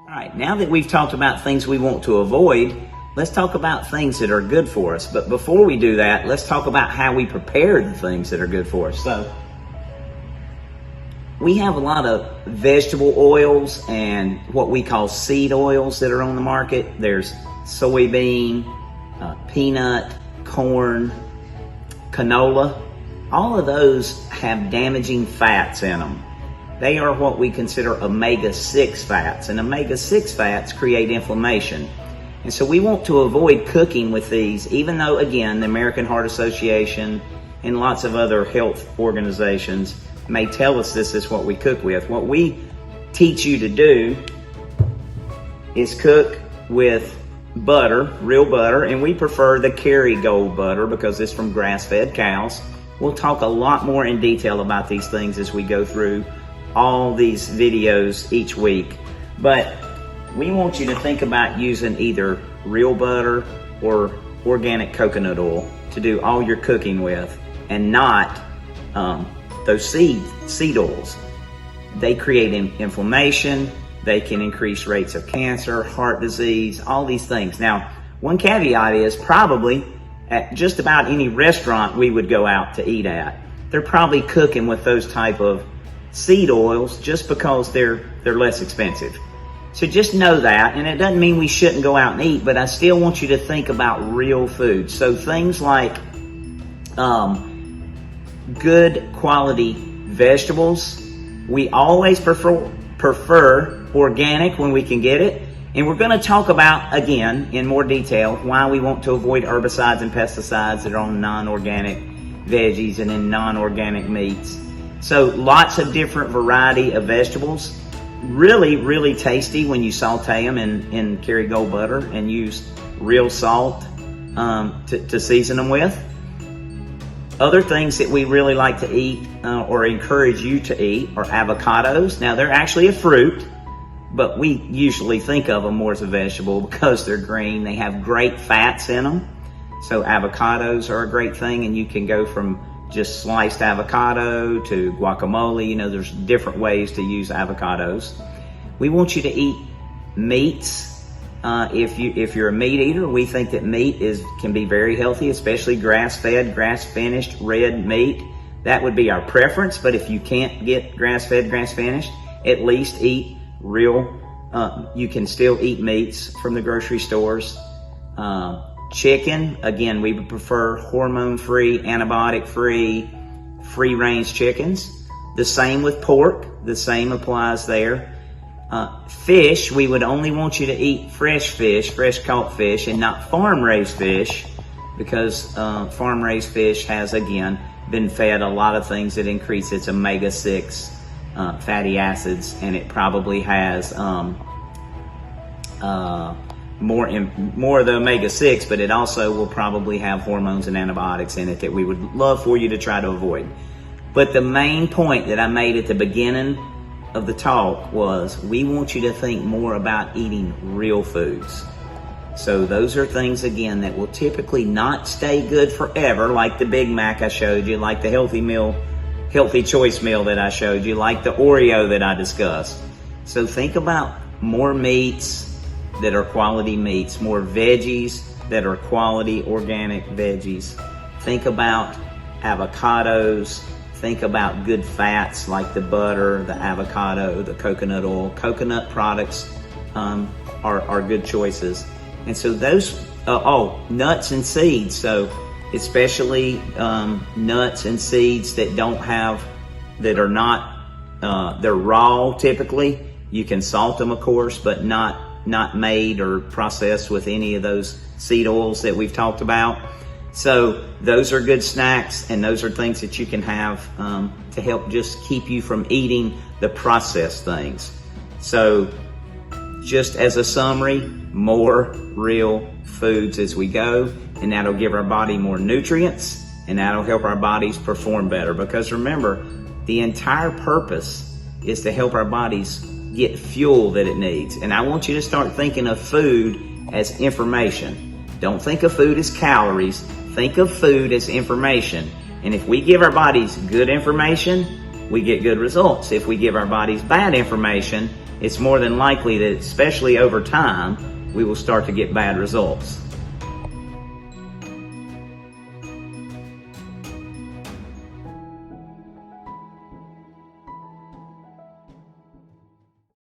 All right, now that we've talked about things we want to avoid, let's talk about things that are good for us. But before we do that, let's talk about how we prepare the things that are good for us. So, we have a lot of vegetable oils and what we call seed oils that are on the market. There's soybean, peanut, corn, canola. All of those have damaging fats in them. They are what we consider omega-6 fats, and omega-6 fats create inflammation. And so we want to avoid cooking with these, even though, again, the American Heart Association and lots of other health organizations may tell us this is what we cook with. What we teach you to do is cook with butter, real butter, and we prefer the Kerrygold butter because it's from grass-fed cows. We'll talk a lot more in detail about these things as we go through all these videos each week. But we want you to think about using either real butter or organic coconut oil to do all your cooking with, and not those seed oils. They create inflammation. They can increase rates of cancer, heart disease, all these things. Now, one caveat is probably at just about any restaurant we would go out to eat at, they're probably cooking with those type of seed oils just because they're less expensive. So just know that, and it doesn't mean we shouldn't go out and eat, but I still want you to think about real food. So things like good quality vegetables. We always prefer organic when we can get it. And we're going to talk about, again, in more detail, why we want to avoid herbicides and pesticides that are on non-organic veggies and in non-organic meats. So lots of different variety of vegetables. Really, really tasty when you saute them in Kerrygold butter and use real salt to season them with. Other things that we really like to eat or encourage you to eat are avocados. Now, they're actually a fruit, but we usually think of them more as a vegetable because they're green. They have great fats in them. So avocados are a great thing, and you can go from just sliced avocado to guacamole. You know, there's different ways to use avocados. We want you to eat meats. If you're a meat eater, we think that meat can be very healthy, especially grass-fed, grass-finished red meat. That would be our preference, but if you can't get grass-fed, grass-finished, at least eat real. You can still eat meats from the grocery stores. Chicken, again, we would prefer hormone-free, antibiotic-free, free-range chickens. The same with pork. The same applies there. Fish, we would only want you to eat fresh fish, fresh caught fish, and not farm-raised fish, because farm-raised fish has, again, been fed a lot of things that increase its omega-6 fatty acids, and it probably has more of the omega-6, but it also will probably have hormones and antibiotics in it that we would love for you to try to avoid. But the main point that I made at the beginning of the talk was we want you to think more about eating real foods. So those are things, again, that will typically not stay good forever, like the Big Mac I showed you, like the Healthy Choice meal that I showed you, like the Oreo that I discussed. So think about more meats that are quality meats, more veggies that are quality organic veggies. Think about avocados. Think about good fats like the butter, the avocado, the coconut oil. Coconut products are good choices. And so those, nuts and seeds. So especially nuts and seeds that are not, they're raw typically. You can salt them, of course, but not made or processed with any of those seed oils that we've talked about. So those are good snacks, and those are things that you can have to help just keep you from eating the processed things. So just as a summary, more real foods as we go, and that'll give our body more nutrients, and that'll help our bodies perform better. Because remember, the entire purpose is to help our bodies get fuel that it needs. And I want you to start thinking of food as information. Don't think of food as calories. Think of food as information. And if we give our bodies good information, we get good results. If we give our bodies bad information, it's more than likely that, especially over time, we will start to get bad results.